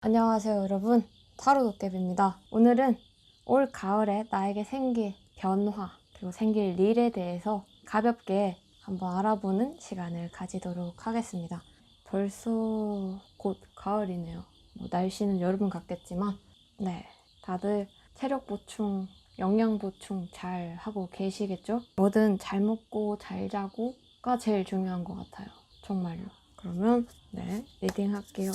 안녕하세요 여러분, 타로 도깨비입니다. 오늘은 올 가을에 나에게 생길 변화 그리고 생길 일에 대해서 가볍게 한번 알아보는 시간을 가지도록 하겠습니다. 벌써 곧 가을이네요. 날씨는 여러분 같겠지만 다들 체력 보충, 영양 보충 잘 하고 계시겠죠? 뭐든 잘 먹고 잘 자고가 제일 중요한 것 같아요. 정말로. 그러면 리딩 할게요.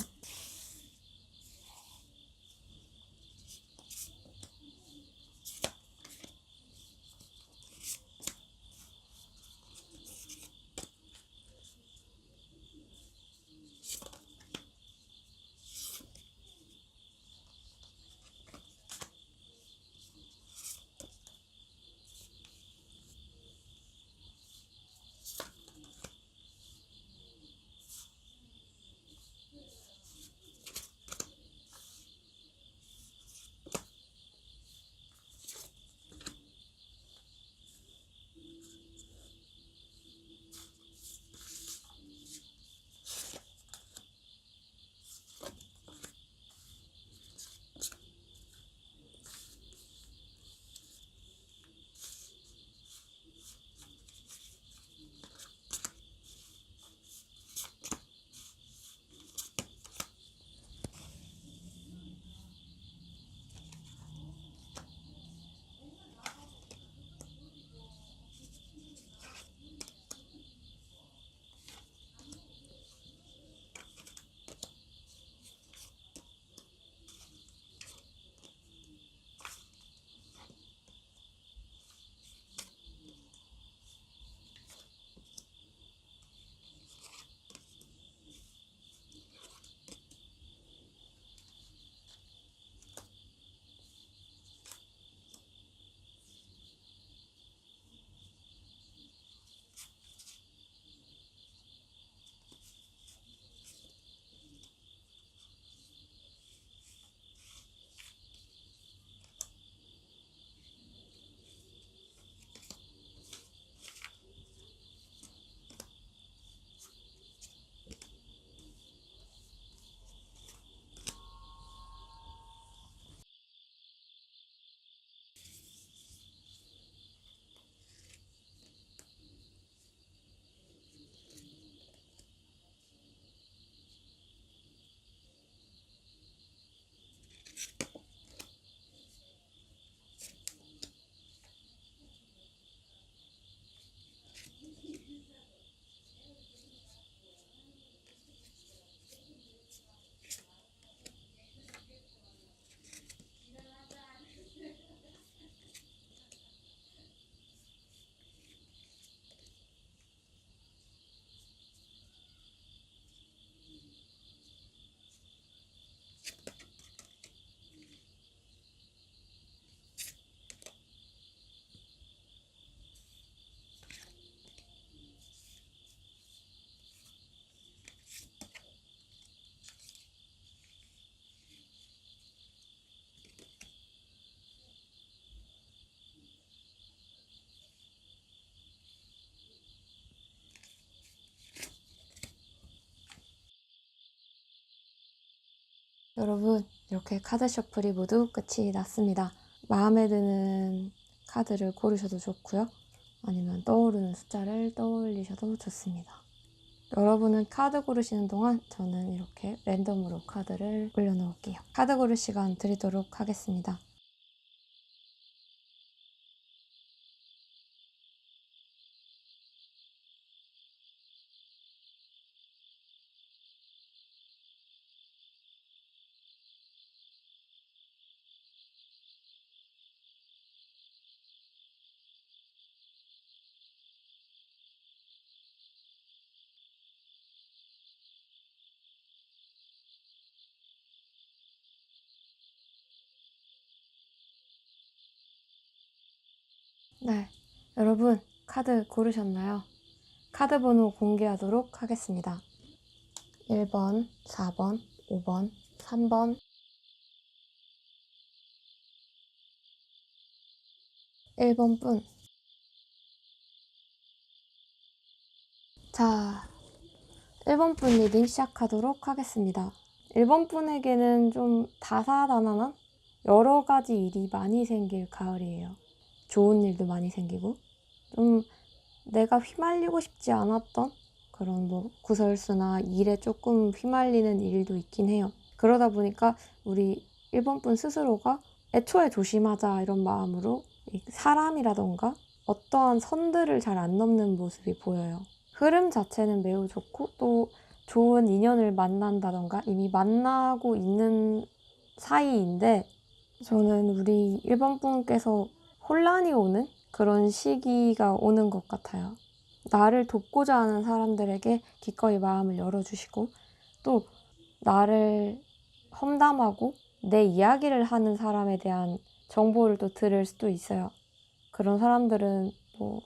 여러분, 이렇게 카드 셔플이 모두 끝이 났습니다. 마음에 드는 카드를 고르셔도 좋고요. 아니면 떠오르는 숫자를 떠올리셔도 좋습니다. 여러분은 카드 고르시는 동안 저는 이렇게 랜덤으로 카드를 올려놓을게요. 카드 고를 시간 드리도록 하겠습니다. 여러분 카드 고르셨나요? 카드 번호 공개하도록 하겠습니다. 1번, 4번, 5번, 3번, 1번 분. 자, 1번 분 리딩 시작하도록 하겠습니다. 일본 분에게는 좀 다사다난한 여러 가지 일이 많이 생길 가을이에요. 좋은 일도 많이 생기고 좀 내가 휘말리고 싶지 않았던 그런 뭐 구설수나 일에 조금 휘말리는 일도 있긴 해요. 그러다 보니까 우리 일본 분 스스로가 애초에 조심하자 이런 마음으로 사람이라던가 어떠한 선들을 잘 안 넘는 모습이 보여요. 흐름 자체는 매우 좋고 또 좋은 인연을 만난다던가 이미 만나고 있는 사이인데 저는 우리 일본 분께서 혼란이 오는 그런 시기가 오는 것 같아요. 나를 돕고자 하는 사람들에게 기꺼이 마음을 열어주시고 또 나를 험담하고 내 이야기를 하는 사람에 대한 정보를 또 들을 수도 있어요. 그런 사람들은 뭐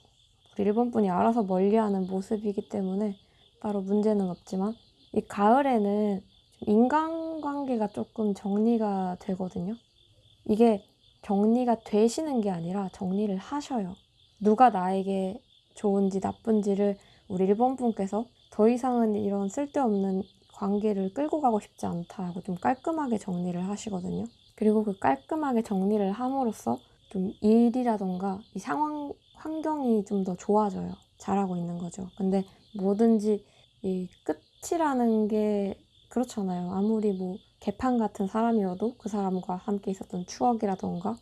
우리 일본 분이 알아서 멀리하는 모습이기 때문에 따로 문제는 없지만 이 가을에는 인간관계가 조금 정리가 되거든요. 이게 정리가 되시는 게 아니라 정리를 하셔요. 누가 나에게 좋은지 나쁜지를 우리 일본 분께서 더 이상은 이런 쓸데없는 관계를 끌고 가고 싶지 않다 하고 좀 깔끔하게 정리를 하시거든요. 그리고 그 깔끔하게 정리를 함으로써 좀 일이라던가 이 상황, 환경이 좀 더 좋아져요. 잘하고 있는 거죠. 근데 뭐든지 이 끝이라는 게 그렇잖아요. 아무리 뭐 개판 같은 사람이어도 그 사람과 함께 있었던 추억이라던가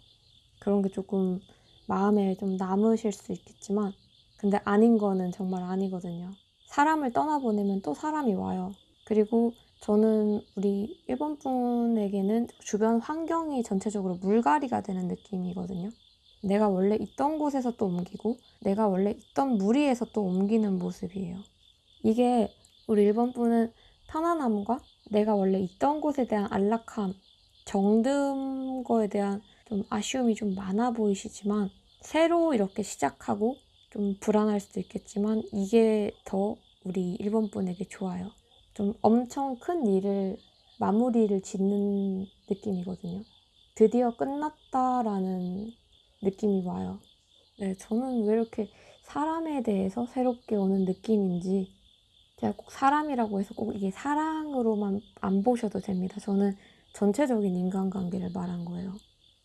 그런 게 조금 마음에 좀 남으실 수 있겠지만 근데 아닌 거는 정말 아니거든요. 사람을 떠나보내면 또 사람이 와요. 그리고 저는 우리 일본 분에게는 주변 환경이 전체적으로 물갈이가 되는 느낌이거든요. 내가 원래 있던 곳에서 또 옮기고 내가 원래 있던 무리에서 또 옮기는 모습이에요. 이게 우리 일본 분은 편안함과 내가 원래 있던 곳에 대한 안락함, 정든 거에 대한 좀 아쉬움이 좀 많아 보이시지만 새로 이렇게 시작하고 좀 불안할 수도 있겠지만 이게 더 우리 일본 분에게 좋아요. 좀 엄청 큰 일을 마무리를 짓는 느낌이거든요. 드디어 끝났다라는 느낌이 와요. 네, 저는 왜 이렇게 사람에 대해서 새롭게 오는 느낌인지 제가 꼭 사람이라고 해서 꼭 이게 사랑으로만 안 보셔도 됩니다. 저는 전체적인 인간관계를 말한 거예요.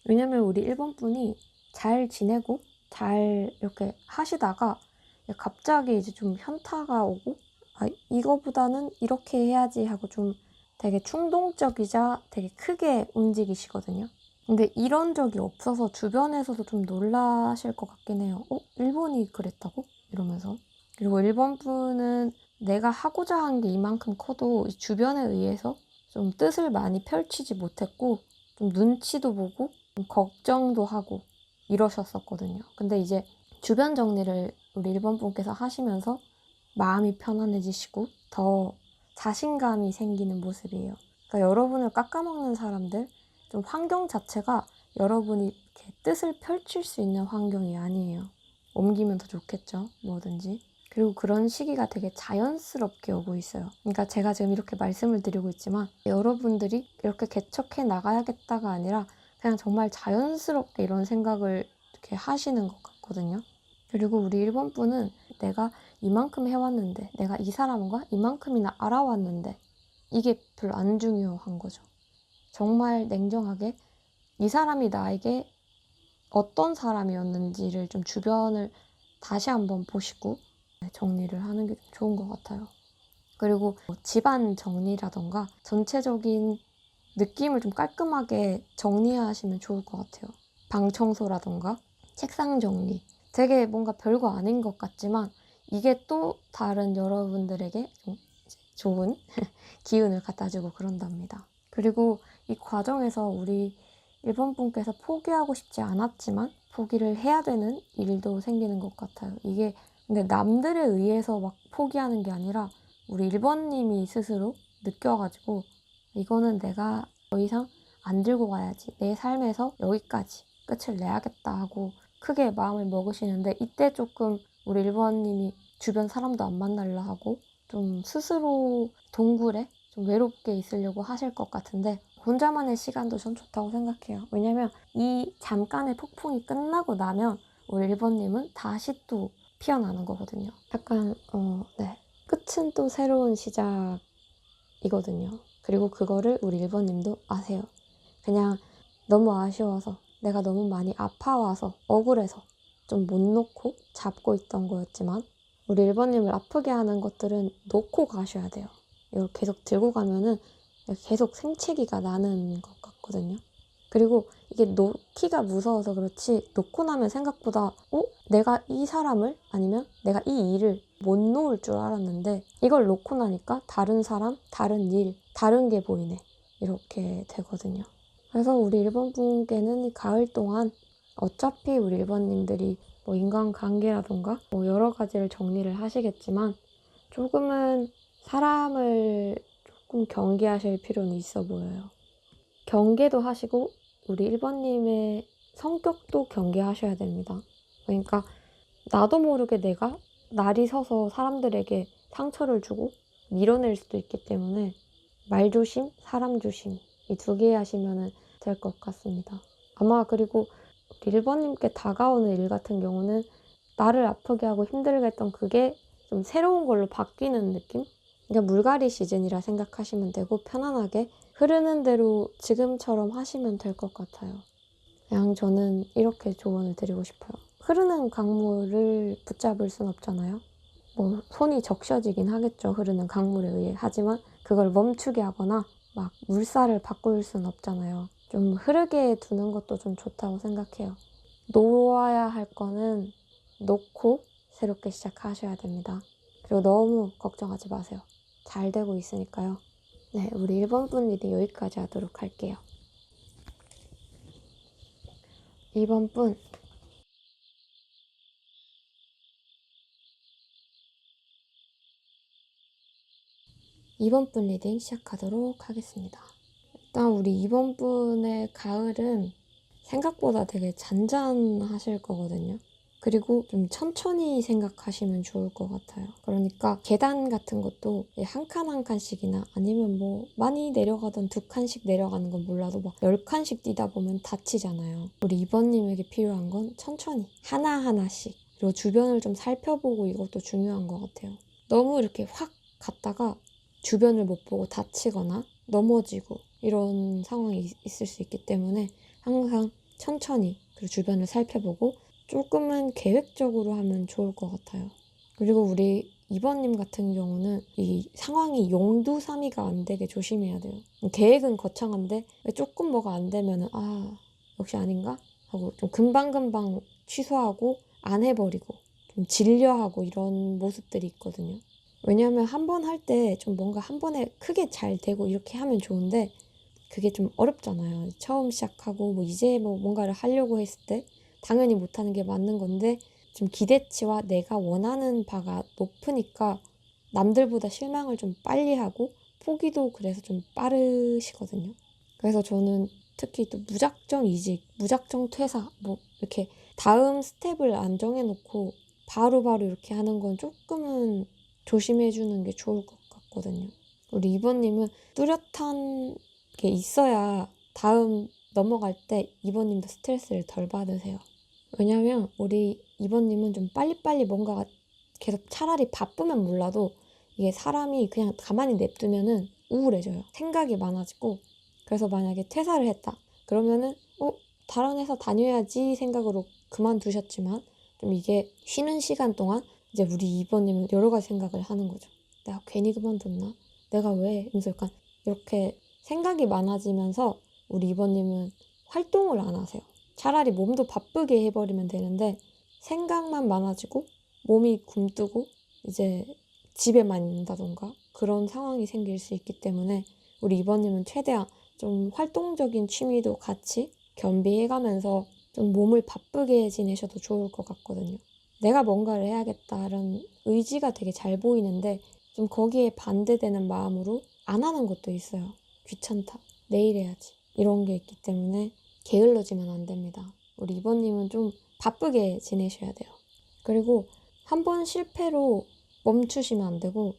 왜냐면 우리 일본 분이 잘 지내고 잘 이렇게 하시다가 갑자기 이제 좀 현타가 오고 아, 이거보다는 이렇게 해야지 하고 좀 되게 충동적이자 되게 크게 움직이시거든요. 근데 이런 적이 없어서 주변에서도 좀 놀라실 것 같긴 해요. 일본이 그랬다고? 이러면서. 그리고 일본 분은 내가 하고자 한 게 이만큼 커도 주변에 의해서 좀 뜻을 많이 펼치지 못했고 좀 눈치도 보고 좀 걱정도 하고 이러셨었거든요. 근데 이제 주변 정리를 우리 일본 분께서 하시면서 마음이 편안해지시고 더 자신감이 생기는 모습이에요. 그러니까 여러분을 깎아먹는 사람들, 좀 환경 자체가 여러분이 이렇게 뜻을 펼칠 수 있는 환경이 아니에요. 옮기면 더 좋겠죠, 뭐든지. 그리고 그런 시기가 되게 자연스럽게 오고 있어요. 그러니까 제가 지금 이렇게 말씀을 드리고 있지만 여러분들이 이렇게 개척해 나가야겠다가 아니라 그냥 정말 자연스럽게 이런 생각을 이렇게 하시는 것 같거든요. 그리고 우리 일본 분은 내가 이만큼 해왔는데 내가 이 사람과 이만큼이나 알아왔는데 이게 별로 안 중요한 거죠. 정말 냉정하게 이 사람이 나에게 어떤 사람이었는지를 좀 주변을 다시 한번 보시고 정리를 하는 게 좀 좋은 것 같아요. 그리고 집안 정리라던가 전체적인 느낌을 좀 깔끔하게 정리하시면 좋을 것 같아요. 방 청소라던가 책상 정리. 되게 뭔가 별거 아닌 것 같지만 이게 또 다른 여러분들에게 좀 좋은 기운을 갖다 주고 그런답니다. 그리고 이 과정에서 우리 일본 분께서 포기하고 싶지 않았지만 포기를 해야 되는 일도 생기는 것 같아요. 이게 근데 남들에 의해서 막 포기하는 게 아니라 우리 일본님이 스스로 느껴가지고 이거는 내가 더 이상 안 들고 가야지. 내 삶에서 여기까지 끝을 내야겠다 하고 크게 마음을 먹으시는데 이때 조금 우리 일본님이 주변 사람도 안 만나려 하고 좀 스스로 동굴에 좀 외롭게 있으려고 하실 것 같은데 혼자만의 시간도 전 좋다고 생각해요. 왜냐면 이 잠깐의 폭풍이 끝나고 나면 우리 일본님은 다시 또 피어나는 거거든요. 약간 네. 끝은 또 새로운 시작이거든요. 그리고 그거를 우리 1번님도 아세요. 그냥 너무 아쉬워서, 내가 너무 많이 아파와서, 억울해서 좀 못 놓고 잡고 있던 거였지만, 우리 1번님을 아프게 하는 것들은 놓고 가셔야 돼요. 이걸 계속 들고 가면은 계속 생채기가 나는 것 같거든요. 그리고 이게 놓기가 무서워서 그렇지, 놓고 나면 생각보다 내가 이 사람을, 아니면 내가 이 일을 못 놓을 줄 알았는데 이걸 놓고 나니까 다른 사람, 다른 일, 다른 게 보이네, 이렇게 되거든요. 그래서 우리 1번 분께는 가을 동안 어차피 우리 1번님들이 뭐 인간관계라던가 뭐 여러 가지를 정리를 하시겠지만 조금은 사람을 조금 경계하실 필요는 있어 보여요. 경계도 하시고 우리 1번님의 성격도 경계하셔야 됩니다. 그러니까 나도 모르게 내가 날이 서서 사람들에게 상처를 주고 밀어낼 수도 있기 때문에 말조심, 사람조심 이 2개 하시면 될 것 같습니다. 아마 그리고 우리 1번님께 다가오는 일 같은 경우는 나를 아프게 하고 힘들게 했던 그게 좀 새로운 걸로 바뀌는 느낌? 그러니까 물갈이 시즌이라 생각하시면 되고 편안하게 흐르는 대로 지금처럼 하시면 될 것 같아요. 그냥 저는 이렇게 조언을 드리고 싶어요. 흐르는 강물을 붙잡을 순 없잖아요. 뭐 손이 적셔지긴 하겠죠. 흐르는 강물에 의해. 하지만 그걸 멈추게 하거나 막 물살을 바꿀 순 없잖아요. 좀 흐르게 두는 것도 좀 좋다고 생각해요. 놓아야 할 거는 놓고 새롭게 시작하셔야 됩니다. 그리고 너무 걱정하지 마세요. 잘 되고 있으니까요. 네, 우리 1번 분 리딩 여기까지 하도록 할게요. 2번 분. 2번 분 리딩 시작하도록 하겠습니다. 일단 우리 2번 분의 가을은 생각보다 되게 잔잔하실 거거든요. 그리고 좀 천천히 생각하시면 좋을 것 같아요. 그러니까 계단 같은 것도 한 칸 한 칸씩이나 아니면 뭐 많이 내려가던 2칸씩 내려가는 건 몰라도 막 10칸씩 뛰다 보면 다치잖아요. 우리 이번님에게 필요한 건 천천히 하나하나씩, 그리고 주변을 좀 살펴보고, 이것도 중요한 것 같아요. 너무 이렇게 확 갔다가 주변을 못 보고 다치거나 넘어지고 이런 상황이 있을 수 있기 때문에 항상 천천히, 그리고 주변을 살펴보고 조금은 계획적으로 하면 좋을 것 같아요. 그리고 우리 2번님 같은 경우는 이 상황이 용두사미가 안 되게 조심해야 돼요. 계획은 거창한데 조금 뭐가 안 되면은 역시 아닌가? 하고 좀 금방금방 취소하고 안 해버리고 좀 질려하고 이런 모습들이 있거든요. 왜냐하면 한 번 할 때 좀 뭔가 한 번에 크게 잘 되고 이렇게 하면 좋은데 그게 좀 어렵잖아요. 처음 시작하고 뭐 이제 뭐 뭔가를 하려고 했을 때 당연히 못하는 게 맞는 건데 좀 기대치와 내가 원하는 바가 높으니까 남들보다 실망을 좀 빨리 하고 포기도 그래서 좀 빠르시거든요. 그래서 저는 특히 또 무작정 이직, 무작정 퇴사 뭐 이렇게 다음 스텝을 안 정해놓고 바로바로 이렇게 하는 건 조금은 조심해주는 게 좋을 것 같거든요. 우리 2번님은 뚜렷한 게 있어야 다음 넘어갈 때 2번님도 스트레스를 덜 받으세요. 왜냐면 우리 2번님은 좀 빨리빨리 뭔가 계속 차라리 바쁘면 몰라도 이게 사람이 그냥 가만히 냅두면은 우울해져요. 생각이 많아지고. 그래서 만약에 퇴사를 했다. 그러면은 다른 회사 다녀야지 생각으로 그만두셨지만 좀 이게 쉬는 시간 동안 이제 우리 2번님은 여러 가지 생각을 하는 거죠. 내가 괜히 그만뒀나? 내가 왜? 이러면서 약간 이렇게 생각이 많아지면서 우리 2번님은 활동을 안 하세요. 차라리 몸도 바쁘게 해버리면 되는데 생각만 많아지고 몸이 굼뜨고 이제 집에만 있는다던가 그런 상황이 생길 수 있기 때문에 우리 2번님은 최대한 좀 활동적인 취미도 같이 겸비해가면서 좀 몸을 바쁘게 지내셔도 좋을 것 같거든요. 내가 뭔가를 해야겠다는 의지가 되게 잘 보이는데 좀 거기에 반대되는 마음으로 안 하는 것도 있어요. 귀찮다. 내일 해야지. 이런 게 있기 때문에 게을러지면 안 됩니다. 우리 2번님은 좀 바쁘게 지내셔야 돼요. 그리고 한 번 실패로 멈추시면 안 되고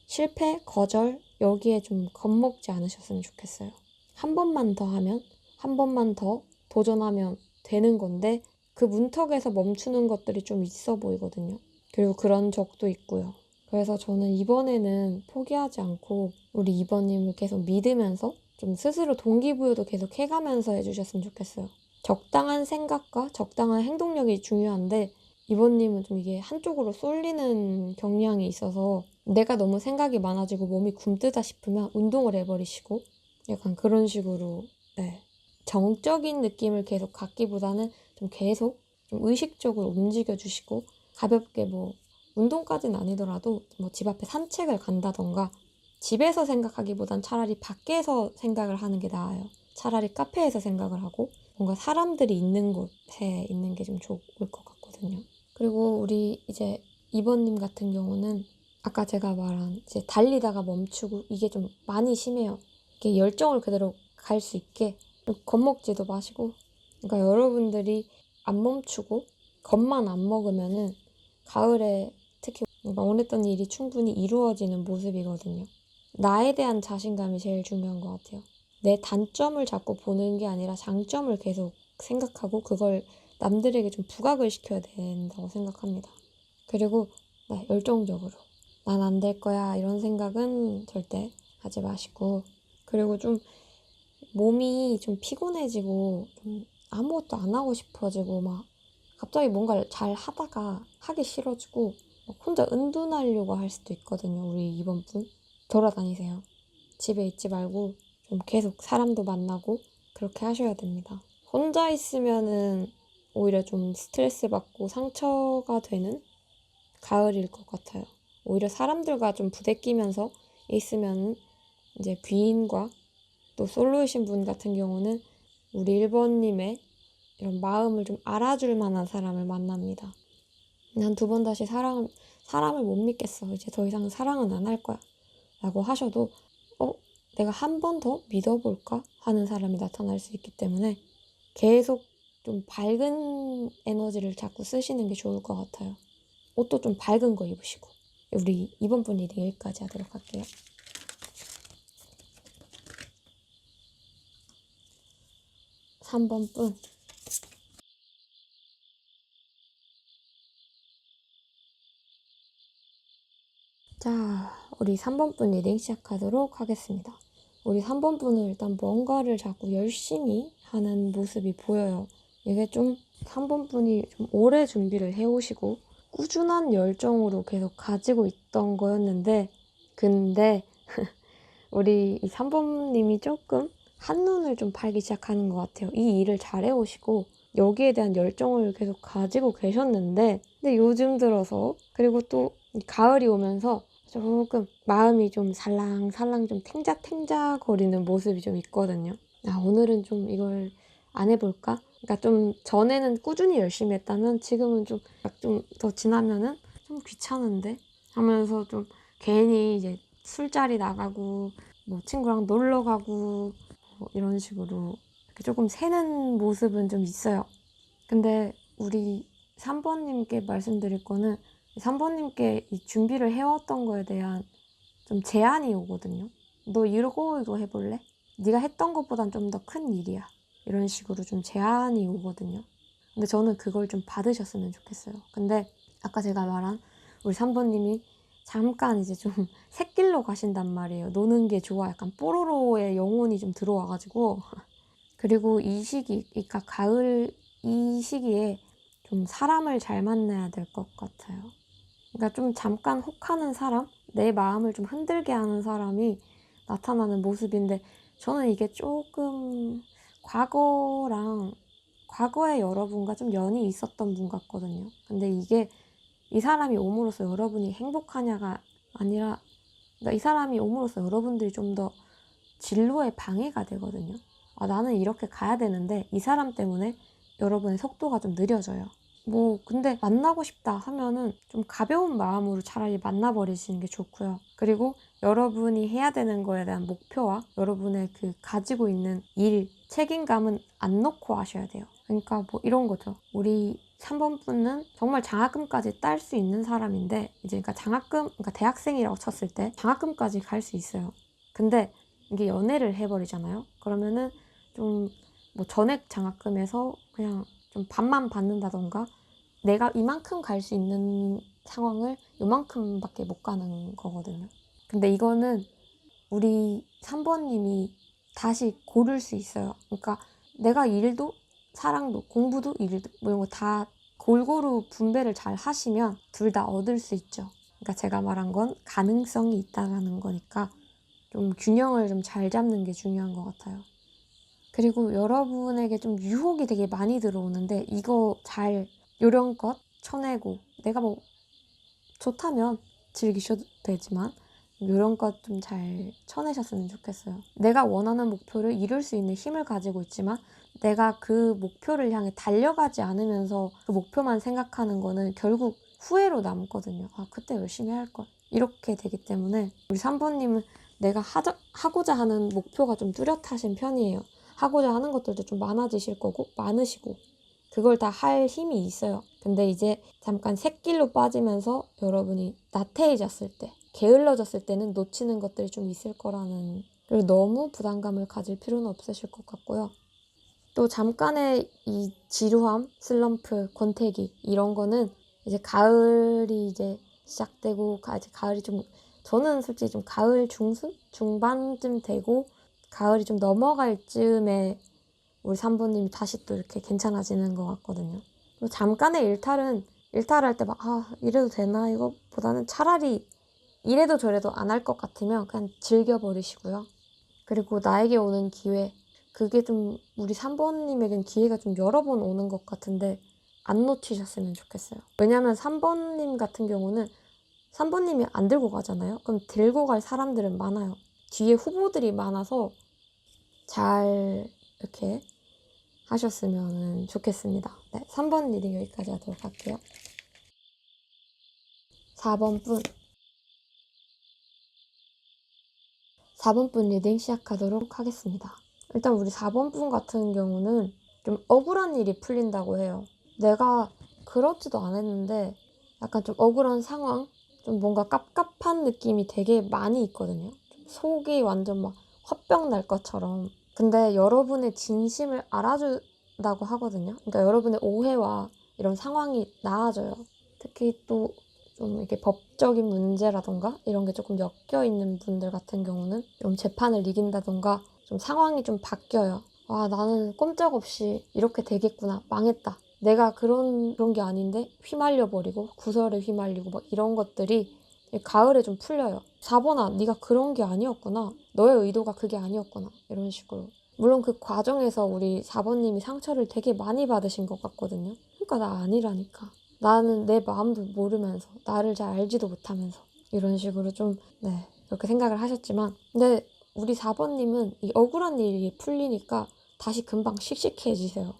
실패, 거절 여기에 좀 겁먹지 않으셨으면 좋겠어요. 한 번만 더 하면, 한 번만 더 도전하면 되는 건데 그 문턱에서 멈추는 것들이 좀 있어 보이거든요. 그리고 그런 적도 있고요. 그래서 저는 이번에는 포기하지 않고 우리 2번님을 계속 믿으면서 좀 스스로 동기부여도 계속 해가면서 해주셨으면 좋겠어요. 적당한 생각과 적당한 행동력이 중요한데 2번님은 좀 이게 한쪽으로 쏠리는 경향이 있어서 내가 너무 생각이 많아지고 몸이 굼뜨다 싶으면 운동을 해버리시고 약간 그런 식으로 정적인 느낌을 계속 갖기보다는 좀 계속 좀 의식적으로 움직여주시고 가볍게 뭐 운동까지는 아니더라도 뭐 집 앞에 산책을 간다던가 집에서 생각하기보단 차라리 밖에서 생각을 하는 게 나아요. 차라리 카페에서 생각을 하고 뭔가 사람들이 있는 곳에 있는 게 좀 좋을 것 같거든요. 그리고 우리 이제 2번님 같은 경우는 아까 제가 말한 이제 달리다가 멈추고 이게 좀 많이 심해요. 이게 열정을 그대로 갈 수 있게 겁먹지도 마시고 그러니까 여러분들이 안 멈추고 겁만 안 먹으면은 가을에 특히 원했던 일이 충분히 이루어지는 모습이거든요. 나에 대한 자신감이 제일 중요한 것 같아요. 내 단점을 자꾸 보는 게 아니라 장점을 계속 생각하고 그걸 남들에게 좀 부각을 시켜야 된다고 생각합니다. 그리고 열정적으로 난 안 될 거야 이런 생각은 절대 하지 마시고 그리고 좀 몸이 좀 피곤해지고 좀 아무것도 안 하고 싶어지고 막 갑자기 뭔가를 잘 하다가 하기 싫어지고 혼자 은둔하려고 할 수도 있거든요. 우리 2번 분 돌아다니세요. 집에 있지 말고 좀 계속 사람도 만나고 그렇게 하셔야 됩니다. 혼자 있으면은 오히려 좀 스트레스 받고 상처가 되는 가을일 것 같아요. 오히려 사람들과 좀 부대끼면서 있으면 이제 귀인과 또 솔로이신 분 같은 경우는 우리 1번님의 이런 마음을 좀 알아줄 만한 사람을 만납니다. 난 2번 다시 사람을 못 믿겠어. 이제 더 이상 사랑은 안 할 거야. 라고 하셔도 내가 한 번 더 믿어볼까? 하는 사람이 나타날 수 있기 때문에 계속 좀 밝은 에너지를 자꾸 쓰시는 게 좋을 것 같아요. 옷도 좀 밝은 거 입으시고. 우리 2번 분 리딩 여기까지 하도록 할게요. 3번 분. 자, 우리 3번 분 리딩 시작하도록 하겠습니다. 우리 3번 분은 일단 뭔가를 자꾸 열심히 하는 모습이 보여요. 이게 좀 3번 분이 좀 오래 준비를 해오시고 꾸준한 열정으로 계속 가지고 있던 거였는데 근데 우리 이 3번님이 조금 한눈을 좀 팔기 시작하는 것 같아요. 이 일을 잘 해오시고 여기에 대한 열정을 계속 가지고 계셨는데 근데 요즘 들어서 그리고 또 가을이 오면서 조금 마음이 좀 살랑살랑 좀 탱자탱자 거리는 모습이 좀 있거든요. 오늘은 좀 이걸 안 해볼까? 그러니까 좀 전에는 꾸준히 열심히 했다면 지금은 좀 더 지나면은 좀 귀찮은데 하면서 좀 괜히 이제 술자리 나가고 뭐 친구랑 놀러 가고 뭐 이런 식으로 이렇게 조금 새는 모습은 좀 있어요. 근데 우리 3번님께 말씀드릴 거는 3번님께 이 준비를 해왔던 거에 대한 좀 제안이 오거든요. 너 이거 해볼래? 네가 했던 것보단 좀 더 큰 일이야. 이런 식으로 좀 제안이 오거든요. 근데 저는 그걸 좀 받으셨으면 좋겠어요. 근데 아까 제가 말한 우리 3번님이 잠깐 이제 좀 샛길로 가신단 말이에요. 노는 게 좋아. 약간 뽀로로의 영혼이 좀 들어와가지고 그리고 이 시기, 그러니까 가을 이 시기에 좀 사람을 잘 만나야 될 것 같아요. 그러니까 좀 잠깐 혹하는 사람, 내 마음을 좀 흔들게 하는 사람이 나타나는 모습인데 저는 이게 조금 과거의 여러분과 좀 연이 있었던 분 같거든요. 근데 이게 이 사람이 옴으로써 여러분이 행복하냐가 아니라 그러니까 이 사람이 옴으로써 여러분들이 좀 더 진로에 방해가 되거든요. 나는 이렇게 가야 되는데 이 사람 때문에 여러분의 속도가 좀 느려져요. 근데 만나고 싶다 하면은 좀 가벼운 마음으로 차라리 만나버리시는 게 좋고요. 그리고 여러분이 해야 되는 거에 대한 목표와 여러분의 그 가지고 있는 일, 책임감은 안 놓고 하셔야 돼요. 그러니까 이런 거죠. 우리 3번 분은 정말 장학금까지 딸 수 있는 사람인데 이제 그러니까 대학생이라고 쳤을 때 장학금까지 갈 수 있어요. 근데 이게 연애를 해버리잖아요. 그러면은 좀 전액 장학금에서 그냥 좀 반만 받는다던가 내가 이만큼 갈 수 있는 상황을 요만큼밖에 못 가는 거거든요. 근데 이거는 우리 3번님이 다시 고를 수 있어요. 그러니까 내가 일도 사랑도 공부도 일도 뭐 이런 거 다 골고루 분배를 잘 하시면 둘 다 얻을 수 있죠. 그러니까 제가 말한 건 가능성이 있다라는 거니까 좀 균형을 좀 잘 잡는 게 중요한 것 같아요. 그리고 여러분에게 좀 유혹이 되게 많이 들어오는데 이거 잘 요령껏 쳐내고 내가 뭐 좋다면 즐기셔도 되지만 요령껏 좀 잘 쳐내셨으면 좋겠어요. 내가 원하는 목표를 이룰 수 있는 힘을 가지고 있지만 내가 그 목표를 향해 달려가지 않으면서 그 목표만 생각하는 거는 결국 후회로 남거든요. 아, 그때 열심히 할 걸. 이렇게 되기 때문에 우리 3번님은 내가 하고자 하는 목표가 좀 뚜렷하신 편이에요. 하고자 하는 것들도 좀 많아지실 거고 많으시고 그걸 다 할 힘이 있어요. 근데 이제 잠깐 샛길로 빠지면서 여러분이 나태해졌을 때, 게을러졌을 때는 놓치는 것들이 좀 있을 거라는, 그리고 너무 부담감을 가질 필요는 없으실 것 같고요. 또 잠깐의 이 지루함, 슬럼프, 권태기 이런 거는 이제 가을이 이제 시작되고 이제 가을이 좀 저는 솔직히 좀 가을 중순? 중반쯤 되고 가을이 좀 넘어갈 즈음에 우리 3번님이 다시 또 이렇게 괜찮아지는 것 같거든요. 그리고 잠깐의 일탈할 때 막 이래도 되나 이거보다는 차라리 이래도 저래도 안 할 것 같으면 그냥 즐겨버리시고요. 그리고 나에게 오는 기회, 그게 좀 우리 3번님에겐 기회가 좀 여러 번 오는 것 같은데 안 놓치셨으면 좋겠어요. 왜냐면 3번님 같은 경우는 3번님이 안 들고 가잖아요. 그럼 들고 갈 사람들은 많아요. 뒤에 후보들이 많아서 잘 이렇게 하셨으면 좋겠습니다. 네, 3번 리딩 여기까지 하도록 할게요. 4번 분 리딩 시작하도록 하겠습니다. 일단 우리 4번 분 같은 경우는 좀 억울한 일이 풀린다고 해요. 내가 그렇지도 않았는데 약간 좀 억울한 상황, 좀 뭔가 깝깝한 느낌이 되게 많이 있거든요. 속이 완전 막 화병 날 것처럼. 근데 여러분의 진심을 알아준다고 하거든요. 그러니까 여러분의 오해와 이런 상황이 나아져요. 특히 또 좀 이렇게 법적인 문제라던가 이런 게 조금 엮여 있는 분들 같은 경우는 좀 재판을 이긴다던가 좀 상황이 좀 바뀌어요. 아, 나는 꼼짝없이 이렇게 되겠구나. 망했다. 내가 그런 게 아닌데 휘말려 버리고 구설에 휘말리고 막 이런 것들이 가을에 좀 풀려요. 4번아, 네가 그런 게 아니었구나. 너의 의도가 그게 아니었구나. 이런 식으로. 물론 그 과정에서 우리 4번님이 상처를 되게 많이 받으신 것 같거든요. 그러니까 나 아니라니까. 나는 내 마음도 모르면서 나를 잘 알지도 못하면서 이런 식으로 좀 그렇게 생각을 하셨지만 근데 우리 4번님은 이 억울한 일이 풀리니까 다시 금방 씩씩해지세요.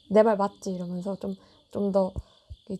내 말 맞지? 이러면서 좀 더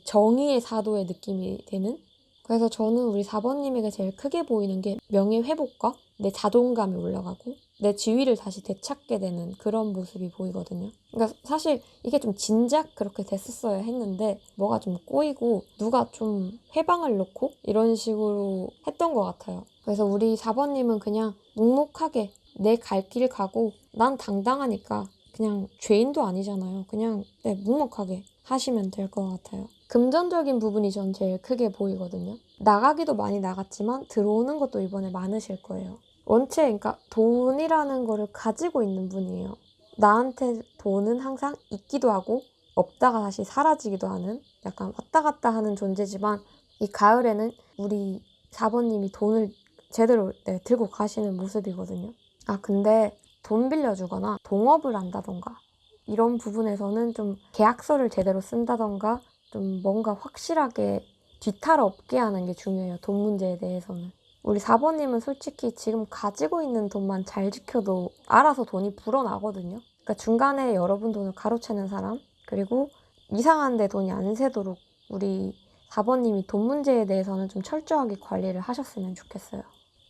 정의의 사도의 느낌이 되는? 그래서 저는 우리 4번님에게 제일 크게 보이는 게 명예회복과 내 자존감이 올라가고 내 지위를 다시 되찾게 되는 그런 모습이 보이거든요. 그러니까 사실 이게 좀 진작 그렇게 됐었어야 했는데 뭐가 좀 꼬이고 누가 좀 회방을 놓고 이런 식으로 했던 것 같아요. 그래서 우리 4번님은 그냥 묵묵하게 내 갈 길 가고 난 당당하니까 그냥 죄인도 아니잖아요. 그냥 묵묵하게 하시면 될 것 같아요. 금전적인 부분이 전 제일 크게 보이거든요. 나가기도 많이 나갔지만 들어오는 것도 이번에 많으실 거예요. 원체 그러니까 돈이라는 거를 가지고 있는 분이에요. 나한테 돈은 항상 있기도 하고 없다가 다시 사라지기도 하는 약간 왔다 갔다 하는 존재지만 이 가을에는 우리 4번님이 돈을 제대로 들고 가시는 모습이거든요. 근데 돈 빌려주거나 동업을 한다던가 이런 부분에서는 좀 계약서를 제대로 쓴다던가 좀 뭔가 확실하게 뒤탈 없게 하는 게 중요해요. 돈 문제에 대해서는. 우리 4번님은 솔직히 지금 가지고 있는 돈만 잘 지켜도 알아서 돈이 불어나거든요. 그러니까 중간에 여러분 돈을 가로채는 사람 그리고 이상한 데 돈이 안 새도록 우리 4번님이 돈 문제에 대해서는 좀 철저하게 관리를 하셨으면 좋겠어요.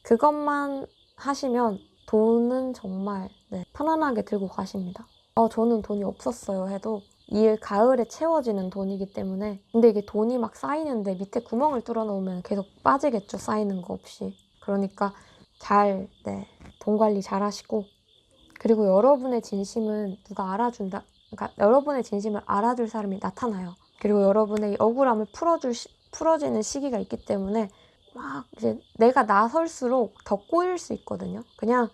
그것만 하시면 돈은 정말 편안하게 들고 가십니다. 저는 돈이 없었어요 해도 이 가을에 채워지는 돈이기 때문에 근데 이게 돈이 막 쌓이는데 밑에 구멍을 뚫어 놓으면 계속 빠지겠죠. 쌓이는 거 없이. 그러니까 잘 돈 관리 잘 하시고 그리고 여러분의 진심은 누가 알아준다. 그러니까 여러분의 진심을 알아줄 사람이 나타나요. 그리고 여러분의 억울함을 풀어지는 시기가 있기 때문에 막 이제 내가 나설수록 더 꼬일 수 있거든요. 그냥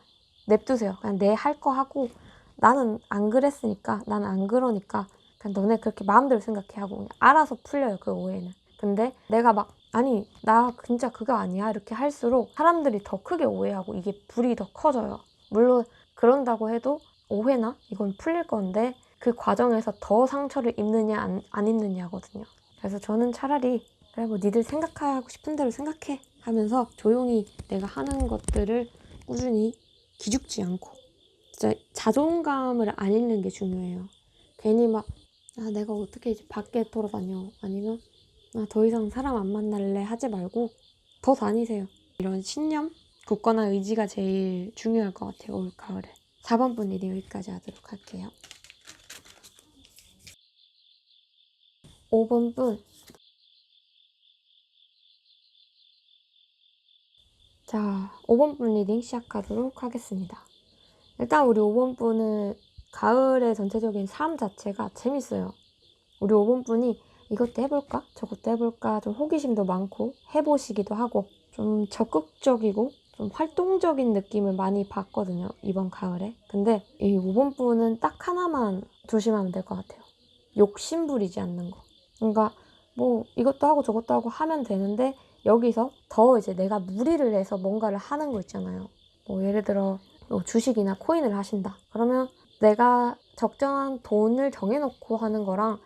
냅두세요. 그냥 내 할 거 하고 나는 안 그랬으니까, 나는 안 그러니까 그냥 너네 그렇게 마음대로 생각해 하고 그냥 알아서 풀려요, 그 오해는. 근데 내가 막 아니 나 진짜 그거 아니야 이렇게 할수록 사람들이 더 크게 오해하고 이게 불이 더 커져요. 물론 그런다고 해도 오해나 이건 풀릴 건데 그 과정에서 더 상처를 입느냐 안 입느냐거든요. 그래서 저는 차라리 그래 뭐 니들 생각하고 싶은 대로 생각해 하면서 조용히 내가 하는 것들을 꾸준히 기죽지 않고 진짜 자존감을 안 잃는 게 중요해요. 괜히 막 내가 어떻게 이제 밖에 돌아다녀 아니면 더 이상 사람 안 만날래 하지 말고 더 다니세요. 이런 신념, 굳건한 의지가 제일 중요할 것 같아요. 올 가을에. 4번 분 리딩 여기까지 하도록 할게요. 5번 분. 자, 5번 분 리딩 시작하도록 하겠습니다. 일단 우리 5번 분은 가을의 전체적인 삶 자체가 재밌어요. 우리 5번 분이 이것도 해볼까? 저것도 해볼까? 좀 호기심도 많고 해보시기도 하고 좀 적극적이고 좀 활동적인 느낌을 많이 받거든요. 이번 가을에. 근데 이 5번 분은 딱 하나만 조심하면 될 것 같아요. 욕심부리지 않는 거. 그러니까 뭐 이것도 하고 저것도 하고 하면 되는데 여기서 더 이제 내가 무리를 해서 뭔가를 하는 거 있잖아요. 뭐 예를 들어 뭐 주식이나 코인을 하신다. 그러면 내가 적정한 돈을 정해놓고 하는 거랑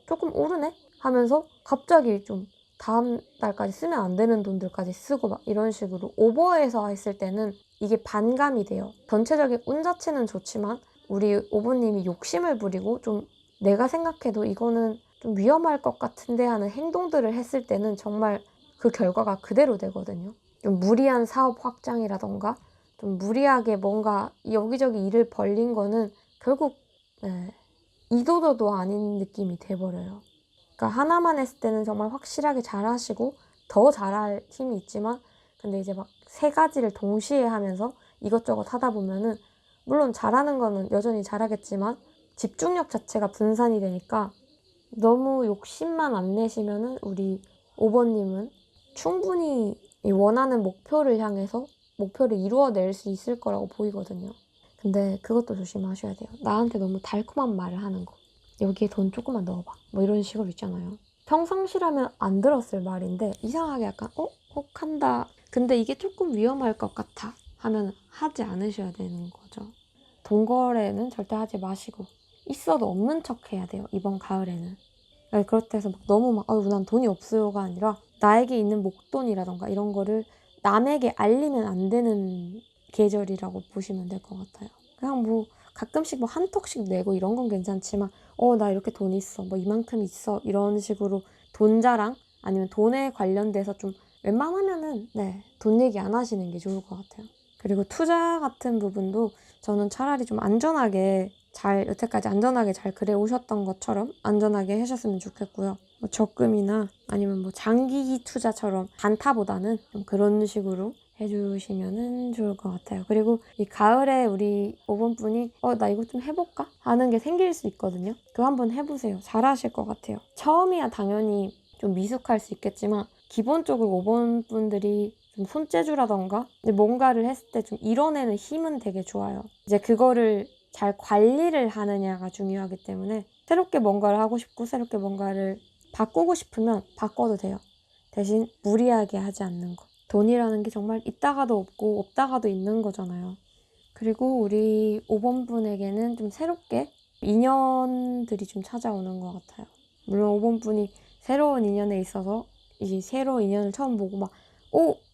조금 오르네? 하면서 갑자기 좀 다음 달까지 쓰면 안 되는 돈들까지 쓰고 막 이런 식으로 오버해서 했을 때는 이게 반감이 돼요. 전체적인 운 자체는 좋지만 우리 오버님이 욕심을 부리고 좀 내가 생각해도 이거는 좀 위험할 것 같은데 하는 행동들을 했을 때는 정말 그 결과가 그대로 되거든요. 좀 무리한 사업 확장이라던가 좀 무리하게 뭔가 여기저기 일을 벌린 거는 결국 이도저도 아닌 느낌이 돼버려요. 그러니까 하나만 했을 때는 정말 확실하게 잘하시고 더 잘할 힘이 있지만 근데 이제 막 세 가지를 동시에 하면서 이것저것 하다 보면은 물론 잘하는 거는 여전히 잘하겠지만 집중력 자체가 분산이 되니까 너무 욕심만 안 내시면은 우리 5번님은 충분히 원하는 목표를 향해서 목표를 이루어낼 수 있을 거라고 보이거든요. 근데 그것도 조심하셔야 돼요. 나한테 너무 달콤한 말을 하는 거. 여기에 돈 조금만 넣어봐. 뭐 이런 식으로 있잖아요. 평상시라면 안 들었을 말인데 이상하게 약간 혹한다. 근데 이게 조금 위험할 것 같아 하면 하지 않으셔야 되는 거죠. 돈 거래는 절대 하지 마시고 있어도 없는 척 해야 돼요. 이번 가을에는. 그렇다 해서 막 너무 막 난 돈이 없어요가 아니라 나에게 있는 목돈이라던가 이런 거를 남에게 알리면 안 되는 계절이라고 보시면 될 것 같아요. 그냥 뭐 가끔씩 뭐 한 턱씩 내고 이런 건 괜찮지만 나 이렇게 돈 있어 뭐 이만큼 있어 이런 식으로 돈 자랑 아니면 돈에 관련돼서 좀 웬만하면은 돈 얘기 안 하시는 게 좋을 것 같아요. 그리고 투자 같은 부분도 저는 차라리 좀 안전하게 여태까지 안전하게 잘 그래 오셨던 것처럼 안전하게 하셨으면 좋겠고요. 뭐 적금이나 아니면 뭐 장기 투자처럼 단타보다는 좀 그런 식으로 해주시면 좋을 것 같아요. 그리고 이 가을에 우리 5번 분이 나 이거 좀 해볼까? 하는 게 생길 수 있거든요. 그거 한번 해보세요. 잘하실 것 같아요. 처음이야 당연히 좀 미숙할 수 있겠지만 기본적으로 5번 분들이 좀 손재주라던가 뭔가를 했을 때 좀 이뤄내는 힘은 되게 좋아요. 이제 그거를 잘 관리를 하느냐가 중요하기 때문에 새롭게 뭔가를 하고 싶고 새롭게 뭔가를 바꾸고 싶으면 바꿔도 돼요. 대신 무리하게 하지 않는 거. 돈이라는 게 정말 있다가도 없고 없다가도 있는 거잖아요. 그리고 우리 5번 분에게는 좀 새롭게 인연들이 좀 찾아오는 것 같아요. 물론 5번 분이 새로운 인연에 있어서 이제 새로운 인연을 처음 보고 막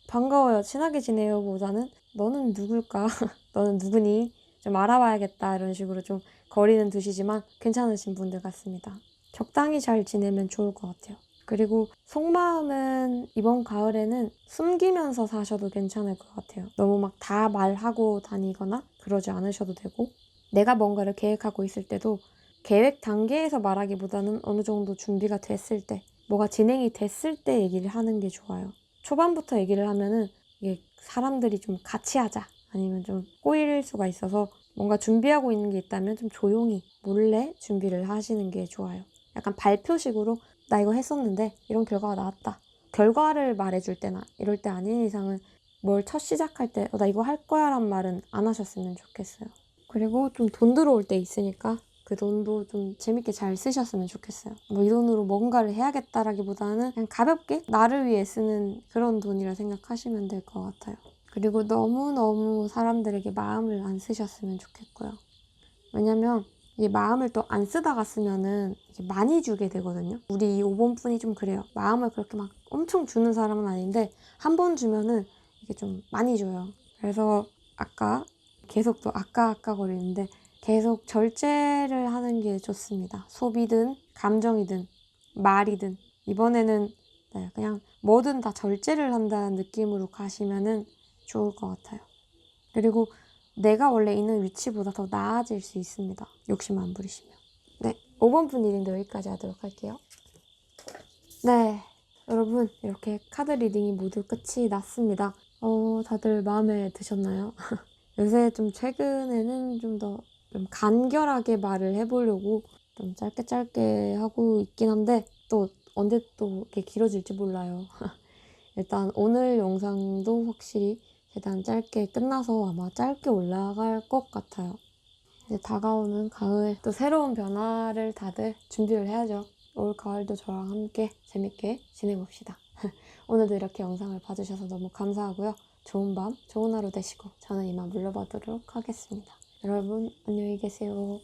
반가워요 친하게 지내요 보다는 너는 누굴까 너는 누구니 좀 알아봐야겠다 이런 식으로 좀 거리는 두시지만 괜찮으신 분들 같습니다. 적당히 잘 지내면 좋을 것 같아요. 그리고 속마음은 이번 가을에는 숨기면서 사셔도 괜찮을 것 같아요. 너무 막 다 말하고 다니거나 그러지 않으셔도 되고 내가 뭔가를 계획하고 있을 때도 계획 단계에서 말하기보다는 어느 정도 준비가 됐을 때 뭐가 진행이 됐을 때 얘기를 하는 게 좋아요. 초반부터 얘기를 하면은 이게 사람들이 좀 같이 하자 아니면 좀 꼬일 수가 있어서 뭔가 준비하고 있는 게 있다면 좀 조용히 몰래 준비를 하시는 게 좋아요. 약간 발표식으로 나 이거 했었는데 이런 결과가 나왔다. 결과를 말해줄 때나 이럴 때 아닌 이상은 뭘 첫 시작할 때 나 이거 할 거야 란 말은 안 하셨으면 좋겠어요. 그리고 좀 돈 들어올 때 있으니까 그 돈도 좀 재밌게 잘 쓰셨으면 좋겠어요. 뭐 이 돈으로 뭔가를 해야겠다라기보다는 그냥 가볍게 나를 위해 쓰는 그런 돈이라 생각하시면 될 것 같아요. 그리고 너무너무 사람들에게 마음을 안 쓰셨으면 좋겠고요. 왜냐면 이 마음을 또 안 쓰다가 쓰면은 이게 많이 주게 되거든요. 우리 이 5번분이 좀 그래요. 마음을 그렇게 막 엄청 주는 사람은 아닌데 한 번 주면은 이게 좀 많이 줘요. 그래서 아까 계속 또 아까 거리는데 계속 절제를 하는 게 좋습니다. 소비든 감정이든 말이든 이번에는 네, 그냥 뭐든 다 절제를 한다는 느낌으로 가시면은 좋을 것 같아요. 그리고 내가 원래 있는 위치보다 더 나아질 수 있습니다. 욕심 안 부리시면. 네, 5번분 리딩도 여기까지 하도록 할게요. 네, 여러분 이렇게 카드 리딩이 모두 끝이 났습니다. 다들 마음에 드셨나요? 요새 좀 최근에는 좀 더 좀 간결하게 말을 해보려고 좀 짧게 하고 있긴 한데 또 언제 또 이렇게 길어질지 몰라요. 일단 오늘 영상도 확실히 최대한 짧게 끝나서 아마 짧게 올라갈 것 같아요. 이제 다가오는 가을 또 새로운 변화를 다들 준비를 해야죠. 올 가을도 저랑 함께 재밌게 지내봅시다. 오늘도 이렇게 영상을 봐주셔서 너무 감사하고요. 좋은 밤, 좋은 하루 되시고 저는 이만 물러가도록 하겠습니다. 여러분 안녕히 계세요.